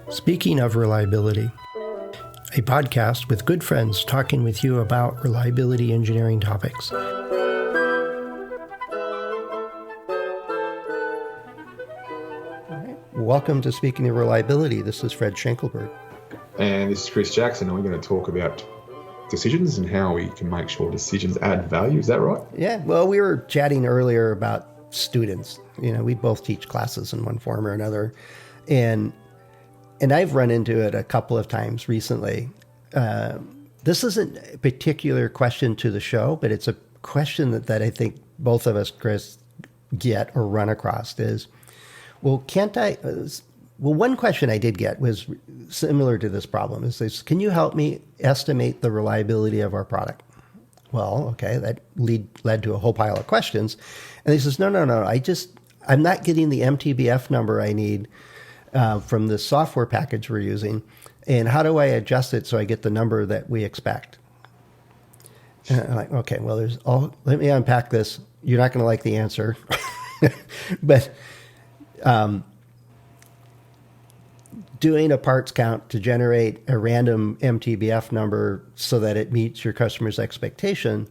Speaking of reliability, a podcast with good friends talking with you about reliability engineering topics. All right. Welcome to Speaking of Reliability. This is Fred Schenkelberg. And this is Chris Jackson, and we're going to talk about decisions and how we can make sure decisions add value. Is that right? Yeah. Well, we were chatting earlier about students. We both teach classes in one form or another. And I've run into it a couple of times recently. This isn't a particular question to the show, but it's a question that I think both of us, Chris, get or run across is, well, one question I did get was similar to this problem. Is this, can you help me estimate the reliability of our product? Well, okay, that led to a whole pile of questions. And he says, no, I'm not getting the MTBF number I need from the software package we're using. And how do I adjust it so I get the number that we expect? And I'm like, okay, well, let me unpack this. You're not going to like the answer. But doing a parts count to generate a random MTBF number so that it meets your customer's expectation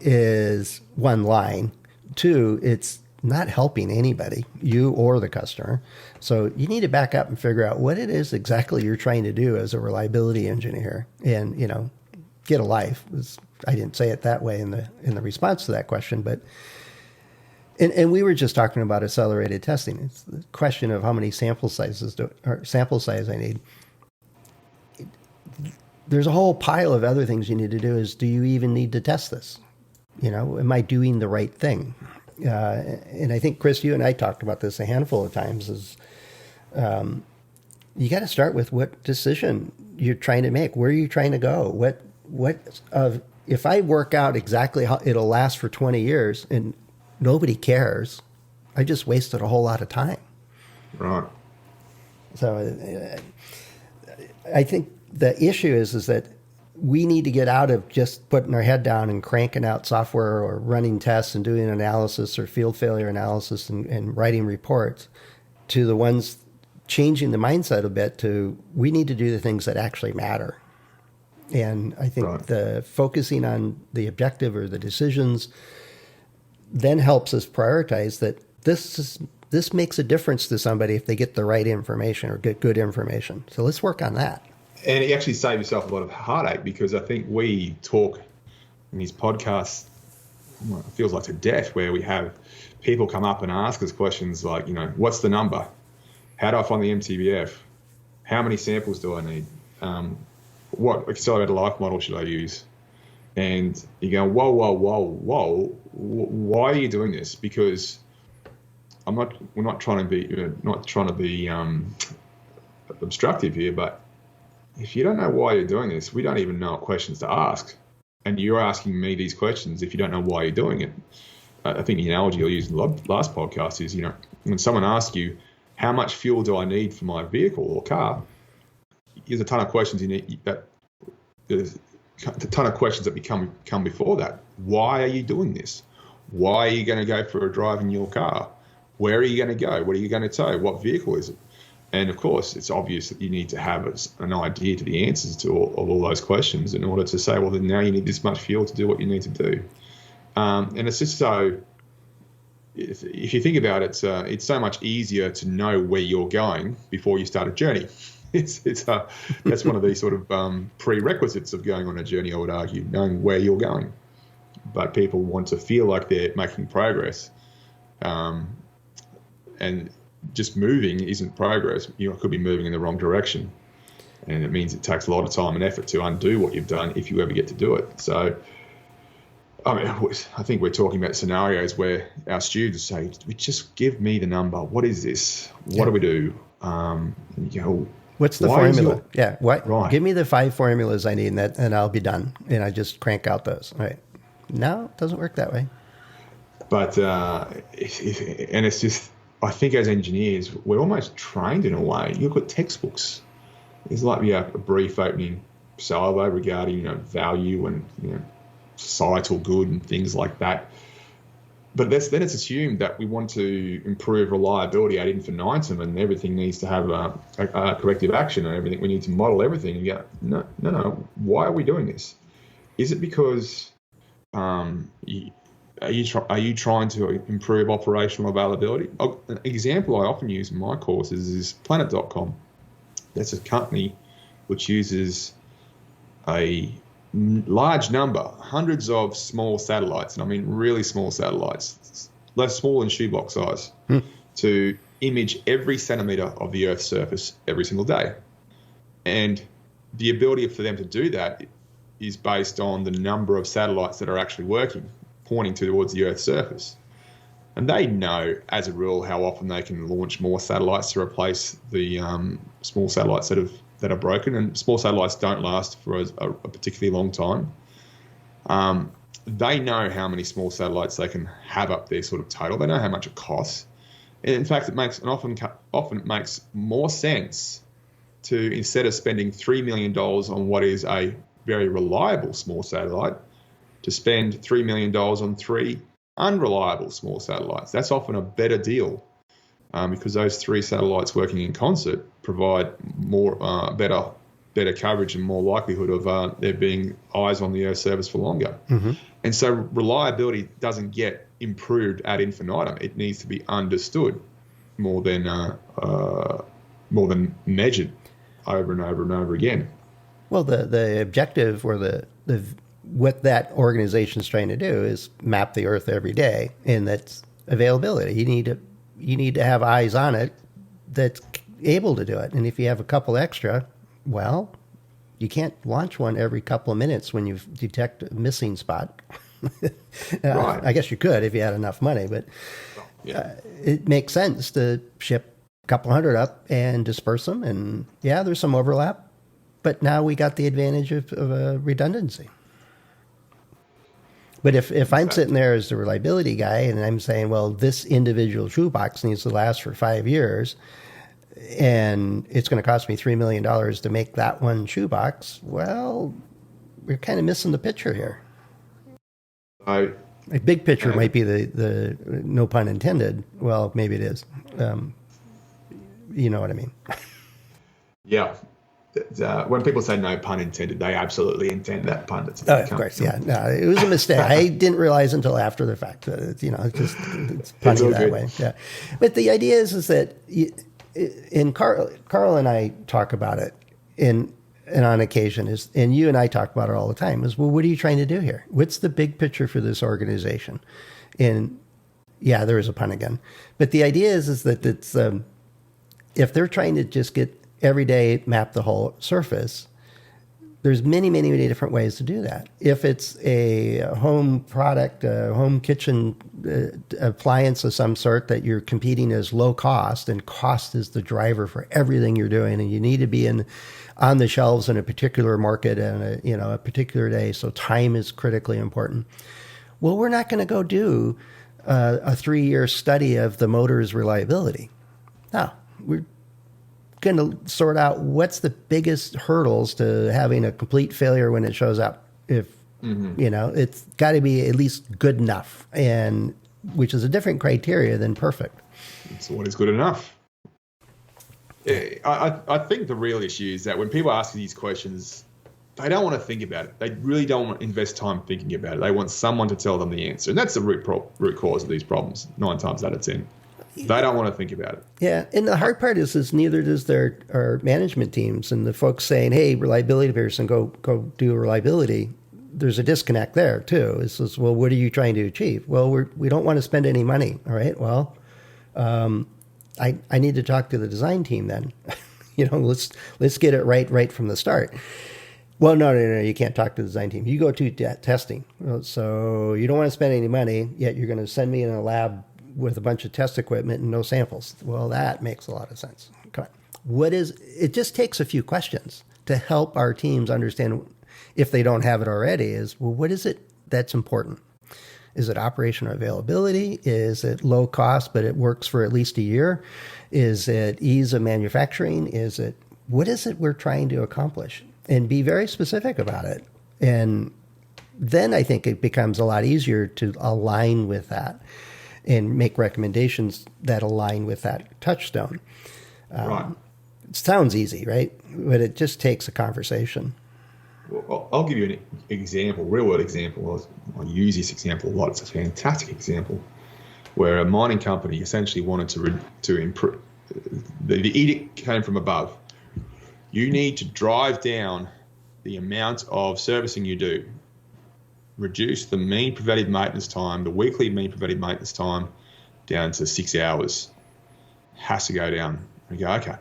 is one line. Two, it's not helping anybody, you or the customer. So you need to back up and figure out what it is exactly you're trying to do as a reliability engineer, and get a life. I didn't say it that way in the response to that question, but and we were just talking about accelerated testing. It's the question of how many sample size I need. There's a whole pile of other things you need to do. Is, do you even need to test this? Am I doing the right thing? And I think, Chris, you and I talked about this a handful of times, is you got to start with what decision you're trying to make. Where are you trying to go? If I work out exactly how it'll last for 20 years and nobody cares, I just wasted a whole lot of time. Right. So I think the issue is that we need to get out of just putting our head down and cranking out software or running tests and doing analysis or field failure analysis and writing reports, to the ones changing the mindset a bit to, we need to do the things that actually matter. And I think the focusing on the objective or the decisions then helps us prioritize that this makes a difference to somebody if they get the right information or get good information. So let's work on that. And it actually saves yourself a lot of heartache, because I think we talk in these podcasts, it feels like to death, where we have people come up and ask us questions like, what's the number? How do I find the MTBF? How many samples do I need? What accelerated life model should I use? And you go, whoa, why are you doing this? Because we're not trying to be obstructive here, but if you don't know why you're doing this, we don't even know what questions to ask. And you're asking me these questions if you don't know why you're doing it. I think the analogy I used in the last podcast is, when someone asks you, how much fuel do I need for my vehicle or car? There's a ton of questions there's a ton of questions that come before that. Why are you doing this? Why are you going to go for a drive in your car? Where are you going to go? What are you going to tow? What vehicle is it? And of course, it's obvious that you need to have an idea to the answers to all those questions in order to say, well, then now you need this much fuel to do what you need to do. And it's just so, if you think about it, it's so much easier to know where you're going before you start a journey. That's one of these sort of prerequisites of going on a journey, I would argue, knowing where you're going. But people want to feel like they're making progress. And just moving isn't progress. You could be moving in the wrong direction. And it means it takes a lot of time and effort to undo what you've done if you ever get to do it. So, I think we're talking about scenarios where our students say, just give me the number. What is this? What do we do? What's the formula? Right. Give me the 5 formulas I need, and I'll be done. And I just crank out those. Right. No, it doesn't work that way. But, and it's just, I think as engineers, we're almost trained in a way. You've got textbooks. It's like a brief opening salvo regarding value and societal good and things like that. but then it's assumed that we want to improve reliability ad infinitum, and everything needs to have a corrective action, and everything we need to model everything. And you go, no. Why are we doing this? Is it because are you trying to improve operational availability? An example I often use in my courses is Planet.com. That's a company which uses a large number, hundreds of small satellites, and I mean really small satellites, less small than shoebox size, to image every centimetre of the Earth's surface every single day. And the ability for them to do that is based on the number of satellites that are actually working, pointing towards the Earth's surface. And they know, as a rule, how often they can launch more satellites to replace the small satellites that are broken. And small satellites don't last for a particularly long time. They know how many small satellites they can have up their sort of total. They know how much it costs. And in fact, often makes more sense to, instead of spending $3 million on what is a very reliable small satellite, to spend $3 million on 3 unreliable small satellites. That's often a better deal because those 3 satellites working in concert provide more better coverage and more likelihood of there being eyes on the Earth's surface for longer. Mm-hmm. And so reliability doesn't get improved ad infinitum. It needs to be understood more than measured over and over and over again. Well, the objective or the what that organization is trying to do is map the Earth every day, and that's availability. You need to have eyes on it that's able to do it. And if you have a couple extra, well, you can't launch one every couple of minutes when you detect a missing spot. Right. I guess you could if you had enough money, but it makes sense to ship a couple hundred up and disperse them. And yeah, there's some overlap, but now we got the advantage of redundancy. But if I'm sitting there as the reliability guy and I'm saying, well, this individual shoebox needs to last for 5 years and it's going to cost me $3 million to make that one shoebox, well, we're kind of missing the picture here. A big picture might be the no pun intended. Well, maybe it is. You know what I mean? Yeah. When people say no pun intended, they absolutely intend that pun. Of course, yeah. No, it was a mistake. I didn't realize until after the fact that it's punny that way. Yeah, but the idea is that Carl and I talk about it, and on occasion and you and I talk about it all the time. Is, well, what are you trying to do here? What's the big picture for this organization? And yeah, there is a pun again, but the idea is that it's if they're trying to just get every day map the whole surface, there's many, many, many different ways to do that. If it's a home product, a home kitchen appliance of some sort that you're competing as low cost, and cost is the driver for everything you're doing, and you need to be on the shelves in a particular market and a particular day, so time is critically important. Well, we're not going to go do a 3-year study of the motor's reliability. No, we're going to sort out what's the biggest hurdles to having a complete failure when it shows up. If it's got to be at least good enough, and which is a different criteria than perfect. So what is good enough? I think the real issue is that when people ask these questions, they don't want to think about it. They really don't want to invest time thinking about it. They want someone to tell them the answer, and that's the root cause of these problems 9 times out of 10. They don't want to think about it. Yeah, and the hard part is neither does our management teams and the folks saying, "Hey, reliability person, go do reliability." There's a disconnect there too. It says, "Well, what are you trying to achieve?" Well, we don't want to spend any money. All right. Well, I need to talk to the design team then. Let's get it right from the start. Well, no, you can't talk to the design team. You go to testing. So you don't want to spend any money, yet you're going to send me in a lab with a bunch of test equipment and no samples. Well, that makes a lot of sense. Come on. It just takes a few questions to help our teams understand, if they don't have it already, is, well, what is it that's important? Is it operational availability? Is it low cost, but it works for at least a year? Is it ease of manufacturing? What is it we're trying to accomplish? And be very specific about it. And then I think it becomes a lot easier to align with that. and make recommendations that align with that touchstone. Right. It sounds easy, right? But it just takes a conversation. Well, I'll give you an example, real world example. I use this example a lot. It's a fantastic example where a mining company essentially wanted to improve. The edict came from above. You need to drive down the amount of servicing you do, reduce the mean preventative maintenance time, the weekly mean preventative maintenance time down to 6 hours. Has to go down. And you go, okay.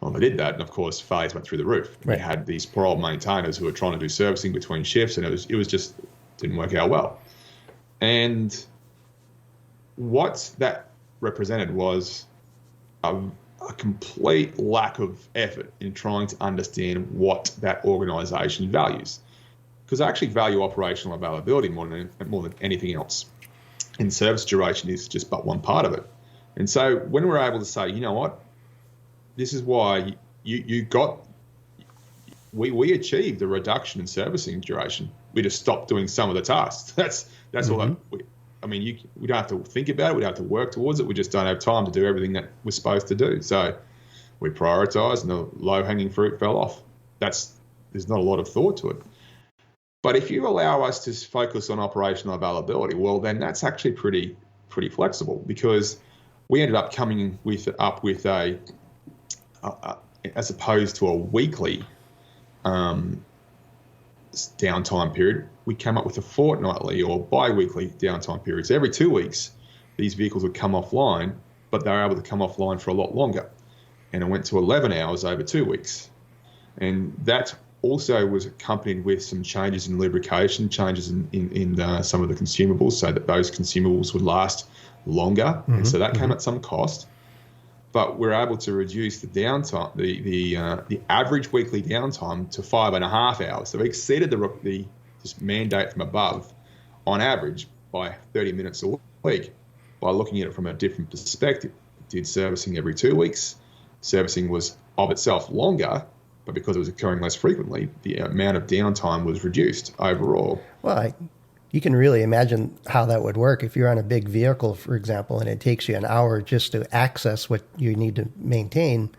Well, they did that, and of course, failures went through the roof. Right. We had these poor old maintainers who were trying to do servicing between shifts, and it was just didn't work out well. And what that represented was a complete lack of effort in trying to understand what that organisation values, because I actually value operational availability more than anything else, and service duration is just but one part of it. And so when we're able to say, you know what, this is why we achieved a reduction in servicing duration. We just stopped doing some of the tasks. That's all that. We don't have to think about it. We don't have to work towards it. We just don't have time to do everything that we're supposed to do. So we prioritised, and the low-hanging fruit fell off. There's not a lot of thought to it. But if you allow us to focus on operational availability, well, then that's actually pretty flexible, because we ended up coming up with a as opposed to a weekly downtime period, we came up with a fortnightly or bi-weekly downtime periods. Every 2 weeks, these vehicles would come offline, but they were able to come offline for a lot longer. And it went to 11 hours over 2 weeks. And that also was accompanied with some changes in lubrication, changes in some of the consumables, so that those consumables would last longer. And so that came at some cost. But we're able to reduce the downtime, the average weekly downtime to 5.5 hours. So we exceeded this mandate from above on average by 30 minutes a week by looking at it from a different perspective. Did servicing every 2 weeks. Servicing was of itself longer, but because it was occurring less frequently, the amount of downtime was reduced overall. Well, you can really imagine how that would work if you're on a big vehicle, for example, and it takes you an hour just to access what you need to maintain.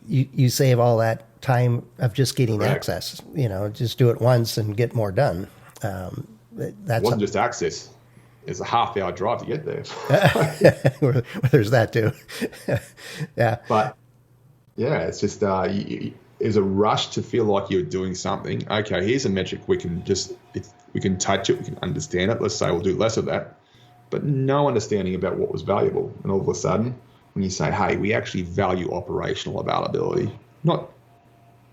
You save all that time of just getting access. Just do it once and get more done. It wasn't just access. It's a half-hour drive to get there. There's that too. Yeah. But yeah, it's just there's a rush to feel like you're doing something. Okay, here's a metric we can touch it, we can understand it. Let's say we'll do less of that, but no understanding about what was valuable. And all of a sudden, when you say, hey, we actually value operational availability, not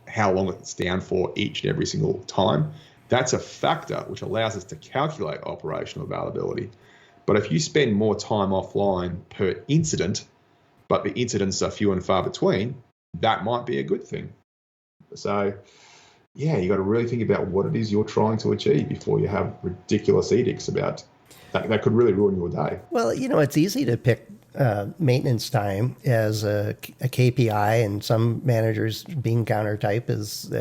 how long it's down for each and every single time, that's a factor which allows us to calculate operational availability. But if you spend more time offline per incident, but the incidents are few and far between, that might be a good thing. So yeah, you got to really think about what it is you're trying to achieve before you have ridiculous edicts about that could really ruin your day. Well, it's easy to pick maintenance time as a KPI, and some managers, being counter type, is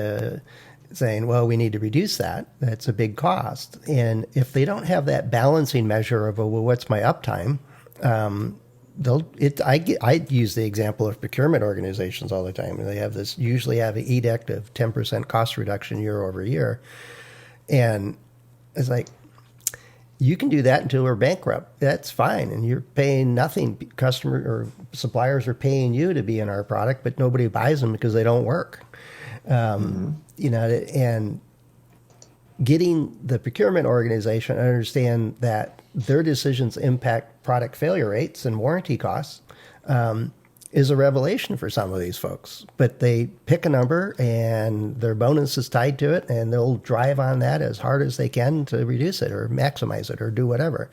saying, well, we need to reduce that. That's a big cost. And if they don't have that balancing measure of, well, what's my uptime? I use the example of procurement organizations all the time. They usually have an edict of 10% cost reduction year over year. And it's like, you can do that until we're bankrupt. That's fine. And you're paying nothing. Customer or suppliers are paying you to be in our product, but nobody buys them because they don't work. And getting the procurement organization to understand that their decisions impact product failure rates and warranty costs is a revelation for some of these folks. But they pick a number and their bonus is tied to it, and they'll drive on that as hard as they can to reduce it or maximize it or do whatever.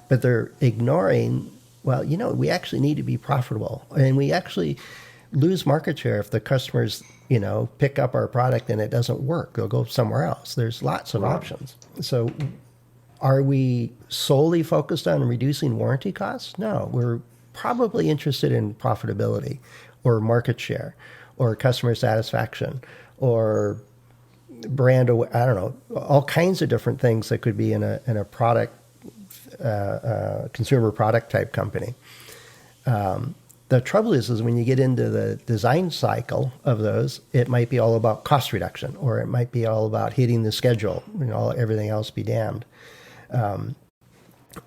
But they're ignoring, well, we actually need to be profitable, and we actually lose market share if the customers, pick up our product and it doesn't work. They'll go somewhere else. There's lots of options. So are we solely focused on reducing warranty costs? No, we're probably interested in profitability or market share or customer satisfaction or brand, I don't know, all kinds of different things that could be in a product consumer product type company. The trouble is when you get into the design cycle of those, it might be all about cost reduction, or it might be all about hitting the schedule, everything else be damned.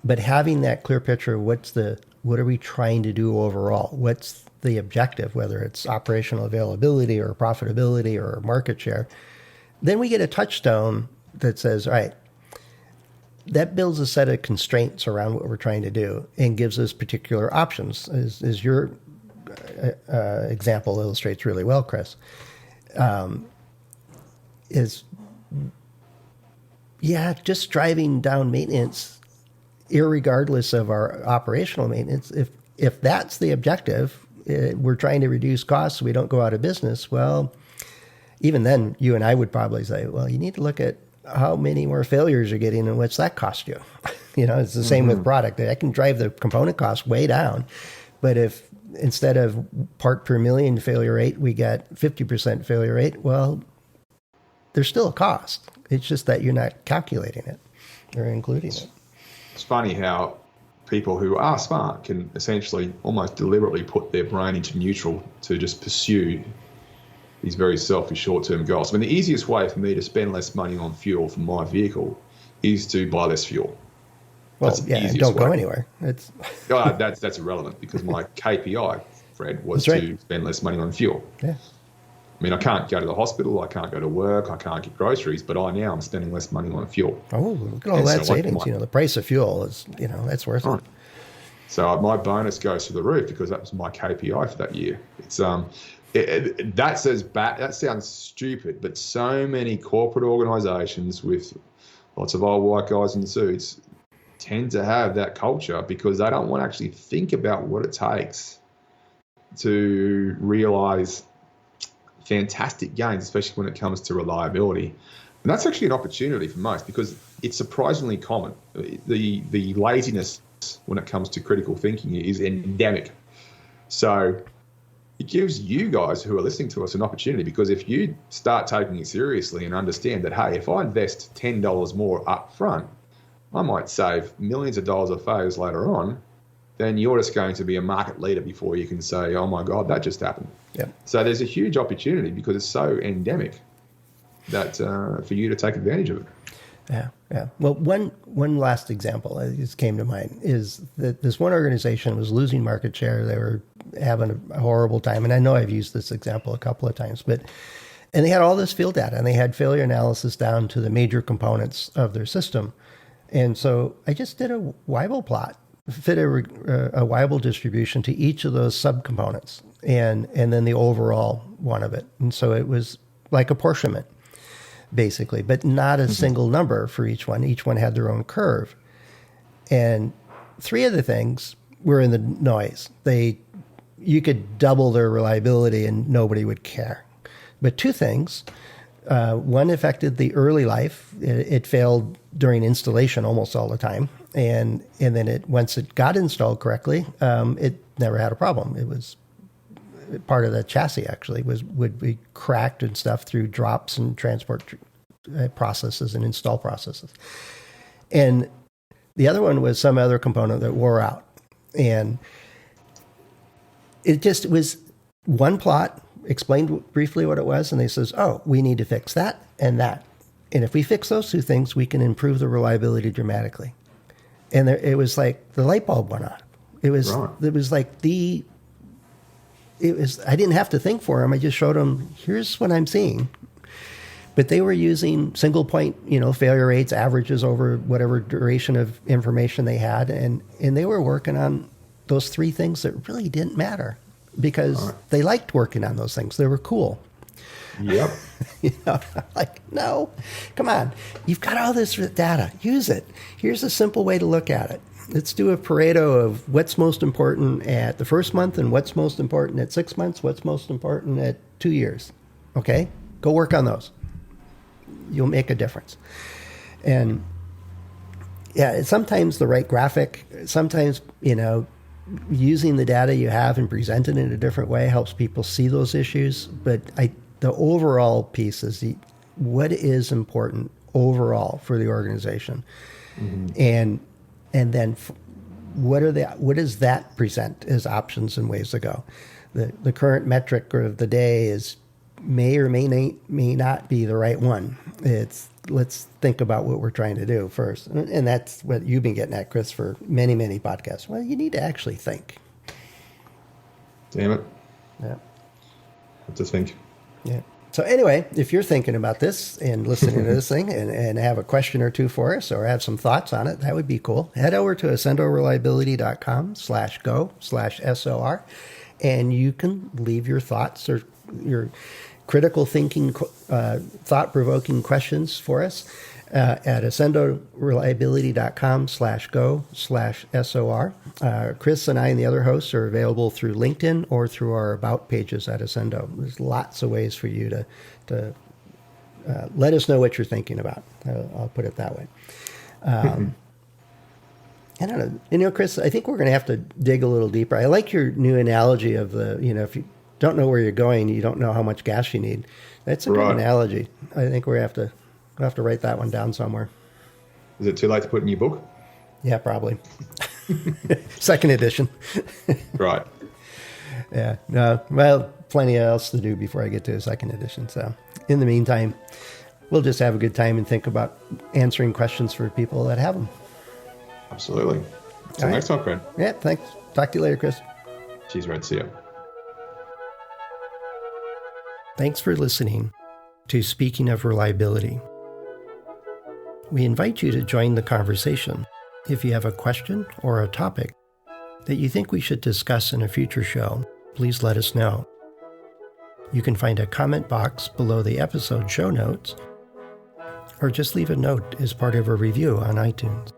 But having that clear picture of what are we trying to do overall? What's the objective, whether it's operational availability or profitability or market share, then we get a touchstone that says, all right, that builds a set of constraints around what we're trying to do and gives us particular options, as your example illustrates really well, Chris. Just driving down maintenance, irregardless of our operational maintenance, if that's the objective, we're trying to reduce costs so we don't go out of business, well, even then, you and I would probably say, well, you need to look at how many more failures you're getting and what's that cost you. It's the same with product. I can drive the component cost way down, but if instead of part per million failure rate, we get 50% failure rate, well, there's still a cost. It's just that you're not calculating it or including it. It's funny how people who are smart can essentially almost deliberately put their brain into neutral to just pursue these very selfish short-term goals. I mean, the easiest way for me to spend less money on fuel for my vehicle is to buy less fuel. Well, don't go anywhere. That's irrelevant because my KPI, Fred, was to spend less money on fuel. Yeah. I mean, I can't go to the hospital, I can't go to work, I can't get groceries, but I'm spending less money on fuel. Oh, look at all that savings. The price of fuel is, that's worth it. So my bonus goes to the roof because that was my KPI for that year. It's that sounds stupid, but so many corporate organizations with lots of old white guys in suits tend to have that culture because they don't want to actually think about what it takes to realize fantastic gains, especially when it comes to reliability. And that's actually an opportunity for most because it's surprisingly common. The laziness when it comes to critical thinking is endemic. So it gives you guys who are listening to us an opportunity because if you start taking it seriously and understand that, hey, if I invest $10 more up front, I might save millions of dollars of failures later on, then you're just going to be a market leader before you can say, oh my God, that just happened. Yep. So there's a huge opportunity because it's so endemic that for you to take advantage of it. Yeah. Well, one last example that just came to mind is that this one organization was losing market share. They were having a horrible time. And I know I've used this example a couple of times, and they had all this field data and they had failure analysis down to the major components of their system. And so I just did a Weibull plot, fit a Weibull distribution to each of those subcomponents and then the overall one of it. And so it was like apportionment, basically, but not a single number for each one. Each one had their own curve. And three of the things were in the noise. You could double their reliability and nobody would care. But two things, one affected the early life. It failed during installation almost all the time. And then once it got installed correctly, it never had a problem. It was part of the chassis actually would be cracked and stuff through drops and transport processes and install processes. And the other one was some other component that wore out. And it just was one plot, explained briefly what it was, and they says, oh, we need to fix that and that. And if we fix those two things, we can improve the reliability dramatically. And it was like the light bulb went on. It was like I didn't have to think for them. I just showed them, here's what I'm seeing. But they were using single point, failure rates, averages over whatever duration of information they had. And they were working on those three things that really didn't matter because they liked working on those things. They were cool. Yep. Like, no, come on. You've got all this data. Use it. Here's a simple way to look at it. Let's do a Pareto of what's most important at the first month and what's most important at 6 months, what's most important at 2 years. Okay? Go work on those. You'll make a difference. And yeah, sometimes the right graphic, sometimes, using the data you have and presenting it in a different way helps people see those issues. But the overall piece is what is important overall for the organization. Mm-hmm. And And then what does that present as options and ways to go? The current metric of the day may or may not be the right one. Let's think about what we're trying to do first. And that's what you've been getting at, Chris, for many, many podcasts. Well, you need to actually think. Damn it. Yeah. Have to think. Yeah. So anyway, if you're thinking about this and listening to this thing and have a question or two for us or have some thoughts on it, that would be cool. Head over to accendoreliability.com/go/SOR, and you can leave your thoughts or your critical thinking, thought-provoking questions for us at accendoreliability.com/go/SOR. Chris and I and the other hosts are available through LinkedIn or through our About pages at Accendo. There's lots of ways for you to let us know what you're thinking about. I'll put it that way. I don't know. Chris, I think we're going to have to dig a little deeper. I like your new analogy of if you don't know where you're going, you don't know how much gas you need. That's a good analogy. I think we'll have to write that one down somewhere. Is it too late to put in your book? Yeah, probably. Second edition. Right. Yeah. No. Well, plenty else to do before I get to a second edition. So, in the meantime, we'll just have a good time and think about answering questions for people that have them. Absolutely. Till next time, friend. Yeah. Thanks. Talk to you later, Chris. Cheers, Red. See ya. Thanks for listening to Speaking of Reliability. We invite you to join the conversation. If you have a question or a topic that you think we should discuss in a future show, please let us know. You can find a comment box below the episode show notes, or just leave a note as part of a review on iTunes.